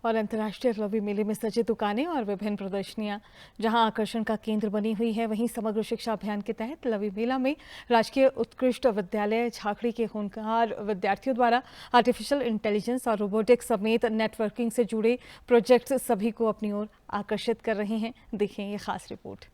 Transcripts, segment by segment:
और अंतर्राष्ट्रीय रवि मेले में सजे दुकानें और विभिन्न प्रदर्शनियां जहां आकर्षण का केंद्र बनी हुई है, वहीं समग्र शिक्षा अभियान के तहत रवि मेला में राजकीय उत्कृष्ट विद्यालय झाकड़ी के होनहार विद्यार्थियों द्वारा आर्टिफिशियल इंटेलिजेंस और रोबोटिक्स समेत नेटवर्किंग से जुड़े प्रोजेक्ट्स सभी को अपनी ओर आकर्षित कर रहे हैं। देखें ये खास रिपोर्ट।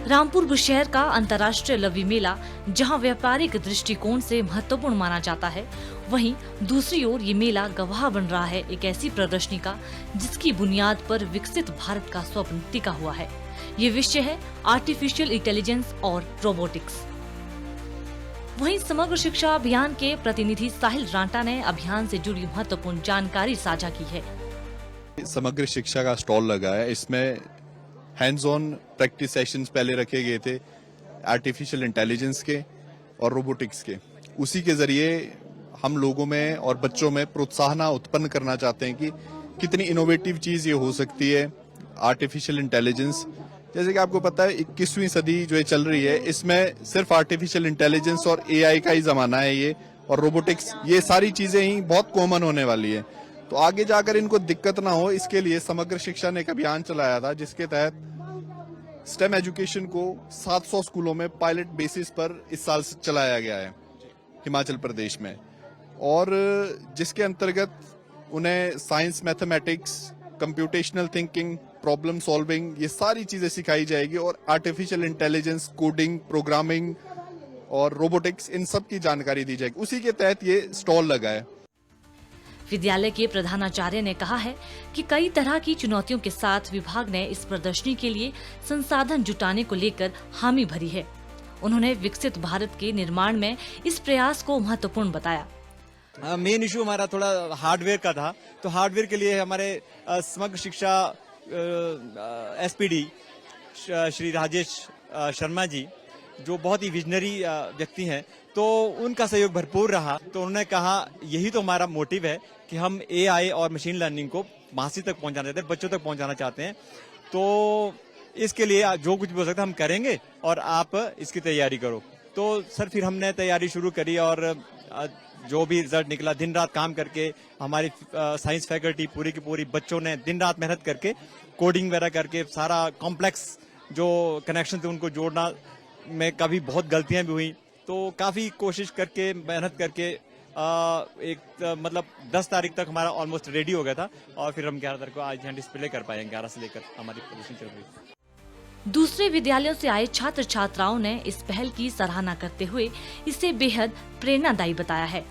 रामपुर बुशहर का अंतर्राष्ट्रीय रवि मेला जहां व्यापारिक दृष्टिकोण से महत्वपूर्ण माना जाता है, वहीं दूसरी ओर ये मेला गवाह बन रहा है एक ऐसी प्रदर्शनी का जिसकी बुनियाद पर विकसित भारत का स्वप्न टिका हुआ है। ये विषय है आर्टिफिशियल इंटेलिजेंस और रोबोटिक्स। वहीं समग्र शिक्षा अभियान के प्रतिनिधि साहिल रांटा ने अभियान से जुड़ी महत्वपूर्ण जानकारी साझा की है। समग्र शिक्षा का स्टॉल लगा है, इसमें हैंड्स ऑन प्रैक्टिस सेशंस पहले रखे गए थे आर्टिफिशियल इंटेलिजेंस के और रोबोटिक्स के। उसी के जरिए हम लोगों में और बच्चों में प्रोत्साहन उत्पन्न करना चाहते हैं कि कितनी इनोवेटिव चीज ये हो सकती है आर्टिफिशियल इंटेलिजेंस। जैसे कि आपको पता है 21वीं सदी जो ये चल रही है, इसमें सिर्फ आर्टिफिशियल इंटेलिजेंस और एआई का ही जमाना है ये, और रोबोटिक्स, ये सारी चीजें ही बहुत कॉमन होने वाली है। तो आगे जाकर इनको दिक्कत ना हो, इसके लिए समग्र शिक्षा ने एक अभियान चलाया था जिसके तहत स्टेम एजुकेशन को 700 स्कूलों में पायलट बेसिस पर इस साल से चलाया गया है हिमाचल प्रदेश में, और जिसके अंतर्गत उन्हें science, mathematics, computational thinking, problem solving, ये सारी चीजें सिखाई जाएगी, और आर्टिफिशियल इंटेलिजेंस, कोडिंग, प्रोग्रामिंग और रोबोटिक्स, इन सब की जानकारी दी जाएगी। उसी के तहत ये स्टॉल लगा है। विद्यालय के प्रधानाचार्य ने कहा है कि कई तरह की चुनौतियों के साथ विभाग ने इस प्रदर्शनी के लिए संसाधन जुटाने को लेकर हामी भरी है। उन्होंने विकसित भारत के निर्माण में इस प्रयास को महत्वपूर्ण बताया। मेन इशू हमारा थोड़ा हार्डवेयर का था, तो हार्डवेयर के लिए हमारे समग्र शिक्षा एसपीडी श्री राजेश शर्मा जी, जो बहुत ही विजनरी व्यक्ति हैं, तो उनका सहयोग भरपूर रहा। तो उन्होंने कहा यही तो हमारा मोटिव है कि हम एआई और मशीन लर्निंग को मासी तक पहुंचाना चाहते हैं, बच्चों तक पहुंचाना चाहते हैं। तो इसके लिए जो कुछ भी हो सकता है हम करेंगे और आप इसकी तैयारी करो। तो सर फिर हमने तैयारी शुरू करी, और जो भी रिजल्ट निकला, दिन रात काम करके हमारी साइंस फैकल्टी पूरी की पूरी, बच्चों ने दिन रात मेहनत करके कोडिंग वगैरह करके सारा कॉम्प्लेक्स जो कनेक्शन थे उनको जोड़ना में कभी बहुत गलतियां भी हुई। तो काफी कोशिश करके, मेहनत करके मतलब 10 तारीख तक हमारा ऑलमोस्ट रेडी हो गया था, और फिर हम 11 तारीख को आज यहाँ डिस्प्ले कर पाए। 11 से लेकर हमारी प्रदर्शनी चल रही है। दूसरे विद्यालयों से आए छात्र छात्राओं ने इस पहल की सराहना करते हुए इसे बेहद प्रेरणादायी बताया है।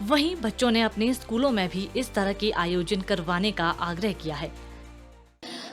वहीं बच्चों ने अपने स्कूलों में भी इस तरह के आयोजन करवाने का आग्रह किया है।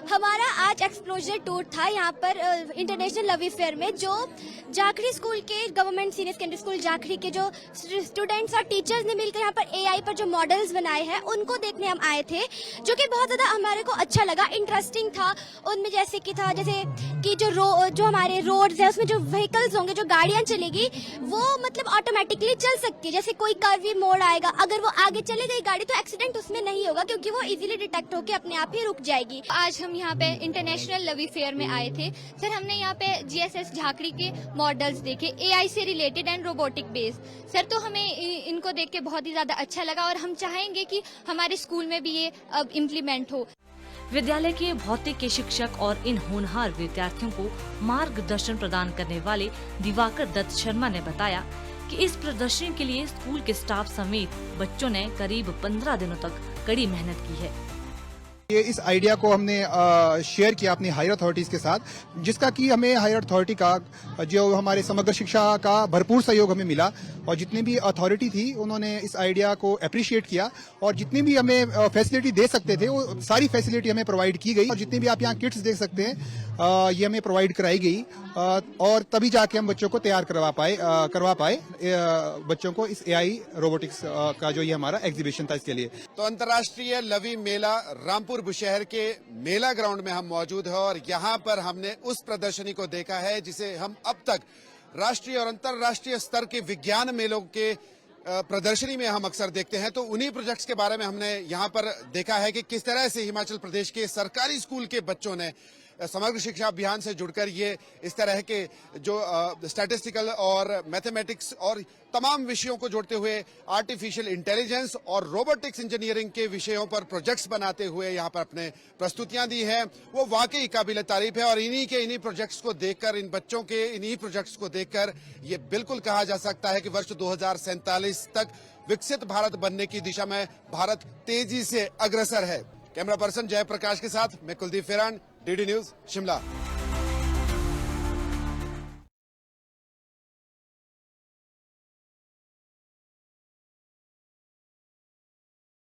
हमारा आज एक्सप्लोजर टूर था यहाँ पर इंटरनेशनल रवि फेयर में, जो झाकड़ी स्कूल के, government senior secondary school Jhakri के जो स्टूडेंट्स और टीचर्स ने मिलकर यहाँ पर एआई पर जो मॉडल्स बनाए हैं उनको देखने हम आए थे, जो कि बहुत ज़्यादा हमारे को अच्छा लगा, इंटरेस्टिंग था। उनमें जैसे कि जो हमारे रोड्स है उसमें जो व्हीकल्स होंगे, जो गाड़ियाँ चलेगी, वो मतलब ऑटोमेटिकली चल सकती है। जैसे कोई कर्वी मोड़ आएगा, अगर वो आगे चले गई गाड़ी तो एक्सीडेंट उसमें नहीं होगा, क्योंकि वो इजीली डिटेक्ट होकर अपने आप ही रुक जाएगी। आज हम यहाँ पे इंटरनेशनल रवि फेयर में आए थे सर। हमने यहाँ पे जीएसएस झाकड़ी के मॉडल्स देखे, एआई से related and robotic base sir. तो हमें इनको देख के बहुत ही ज्यादा अच्छा लगा, और हम चाहेंगे कि हमारे स्कूल में भी ये अब इम्प्लीमेंट हो। विद्यालय के भौतिक के शिक्षक और इन होनहार विद्यार्थियों को मार्गदर्शन प्रदान करने वाले दिवाकर दत्त शर्मा ने बताया कि इस प्रदर्शनी के लिए स्कूल के स्टाफ समेत बच्चों ने करीब 15 दिनों तक कड़ी मेहनत की है। ये इस आइडिया को हमने शेयर किया अपनी हायर अथॉरिटीज के साथ, जिसका कि हमें हायर अथॉरिटी का, जो हमारे समग्र शिक्षा का भरपूर सहयोग हमें मिला, और जितनी भी अथॉरिटी थी उन्होंने इस आइडिया को अप्रिशिएट किया, और जितनी भी हमें फैसिलिटी दे सकते थे वो सारी फैसिलिटी हमें प्रोवाइड की गई, और जितनी भी आप यहाँ किट्स देख सकते हैं ये हमें प्रोवाइड कराई गई, और तभी जाके हम बच्चों को तैयार करवा पाए बच्चों को इस एआई रोबोटिक्स का जो ये हमारा एग्जीबिशन था इसके लिए। तो अंतर्राष्ट्रीय रवि मेला रामपुर बुशहर के मेला ग्राउंड में हम मौजूद हैं, और यहाँ पर हमने उस प्रदर्शनी को देखा है जिसे हम अब तक राष्ट्रीय और अंतर्राष्ट्रीय स्तर के विज्ञान मेलों के प्रदर्शनी में हम अक्सर देखते हैं। तो उन्हीं प्रोजेक्ट्स के बारे में हमने यहाँ पर देखा है कि किस तरह से हिमाचल प्रदेश के सरकारी स्कूल के बच्चों ने समग्र शिक्षा अभियान से जुड़कर ये इस तरह के जो स्टैटिस्टिकल और मैथमेटिक्स और तमाम विषयों को जोड़ते हुए आर्टिफिशियल इंटेलिजेंस और रोबोटिक्स इंजीनियरिंग के विषयों पर प्रोजेक्ट्स बनाते हुए यहाँ पर अपने प्रस्तुतियां दी है, वो वाकई काबिल तारीफ है। और इन्हीं प्रोजेक्ट्स को देखकर, इन बच्चों के इन्हीं प्रोजेक्ट्स को देखकर ये बिल्कुल कहा जा सकता है कि वर्ष 2047 तक विकसित भारत बनने की दिशा में भारत तेजी से अग्रसर है। कैमरा पर्सन जयप्रकाश के साथ मैं Kuldeep Ferran, DD news Shimla.